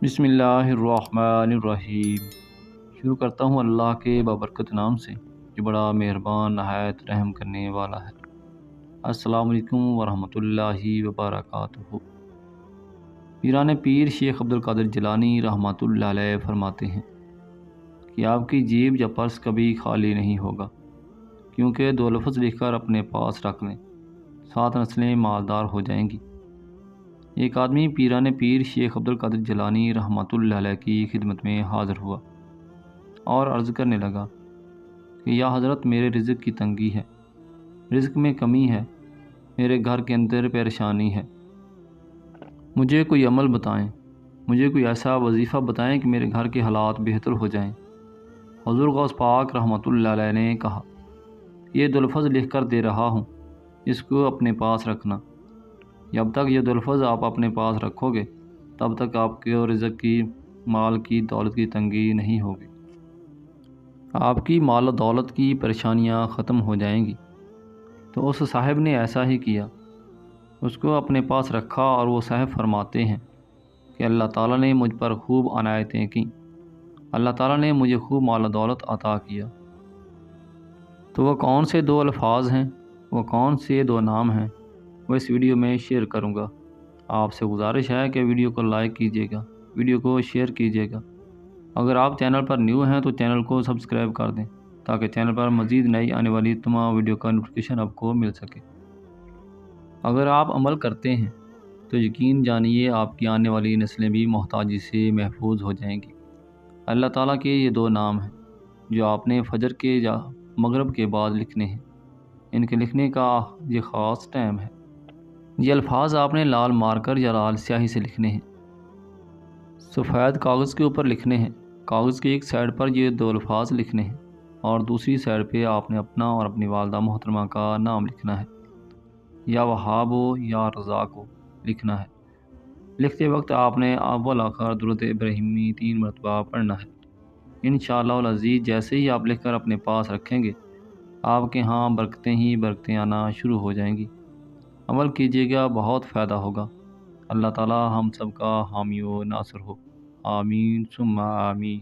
بسم اللہ الرحمن الرحیم۔ شروع کرتا ہوں اللہ کے بابرکت نام سے جو بڑا مہربان نہایت رحم کرنے والا ہے۔ السلام علیکم ورحمۃ اللہ وبرکاتہ۔ پیران پیر شیخ عبدالقادر جیلانی رحمۃ اللہ علیہ فرماتے ہیں کہ آپ کی جیب یا پرس کبھی خالی نہیں ہوگا، کیونکہ دو لفظ لکھ کر اپنے پاس رکھ لیں، 7 نسلیں مالدار ہو جائیں گی۔ ایک آدمی پیران پیر شیخ عبدالقادر جیلانی رحمۃ اللہ علیہ کی خدمت میں حاضر ہوا اور عرض کرنے لگا کہ یا حضرت، میرے رزق کی تنگی ہے، رزق میں کمی ہے، میرے گھر کے اندر پریشانی ہے، مجھے کوئی عمل بتائیں، مجھے کوئی ایسا وظیفہ بتائیں کہ میرے گھر کے حالات بہتر ہو جائیں۔ حضور غوث پاک رحمۃ اللہ علیہ نے کہا، یہ دو لفظ لکھ کر دے رہا ہوں، اس کو اپنے پاس رکھنا۔ جب تک یہ دو لفظ آپ اپنے پاس رکھو گے تب تک آپ کے رزق کی، مال کی، دولت کی تنگی نہیں ہوگی، آپ کی مال و دولت کی پریشانیاں ختم ہو جائیں گی۔ تو اس صاحب نے ایسا ہی کیا، اس کو اپنے پاس رکھا، اور وہ صاحب فرماتے ہیں کہ اللہ تعالیٰ نے مجھ پر خوب عنایتیں کیں، اللہ تعالیٰ نے مجھے خوب مال و دولت عطا کیا۔ تو وہ کون سے دو الفاظ ہیں، وہ کون سے دو نام ہیں، وہ اس ویڈیو میں شیئر کروں گا۔ آپ سے گزارش ہے کہ ویڈیو کو لائک کیجیے گا، ویڈیو کو شیئر کیجیے گا۔ اگر آپ چینل پر نیو ہیں تو چینل کو سبسکرائب کر دیں تاکہ چینل پر مزید نئی آنے والی تمام ویڈیو کا نوٹیفیکیشن آپ کو مل سکے۔ اگر آپ عمل کرتے ہیں تو یقین جانیے آپ کی آنے والی نسلیں بھی محتاجی سے محفوظ ہو جائیں گی۔ اللہ تعالیٰ کے یہ دو نام ہیں جو آپ نے فجر کے یا مغرب کے بعد لکھنے ہیں، ان کے لکھنے کا یہ خاص ٹائم ہے۔ یہ الفاظ آپ نے لال مارکر یا لال سیاہی سے لکھنے ہیں، سفید کاغذ کے اوپر لکھنے ہیں۔ کاغذ کی ایک سائڈ پر یہ دو الفاظ لکھنے ہیں اور دوسری سائڈ پہ آپ نے اپنا اور اپنی والدہ محترمہ کا نام لکھنا ہے، یا وہاب ہو یا رزاق ہو لکھنا ہے۔ لکھتے وقت آپ نے اول آخر درود ابراہیمی 3 مرتبہ پڑھنا ہے۔ انشاءاللہ العزیز جیسے ہی آپ لکھ کر اپنے پاس رکھیں گے، آپ کے ہاں برکتیں ہی برکتیں آنا شروع ہو جائیں گی۔ عمل کیجیے گا، بہت فائدہ ہوگا۔ اللہ تعالی ہم سب کا حامی و ناصر ہو، آمین ثم آمین۔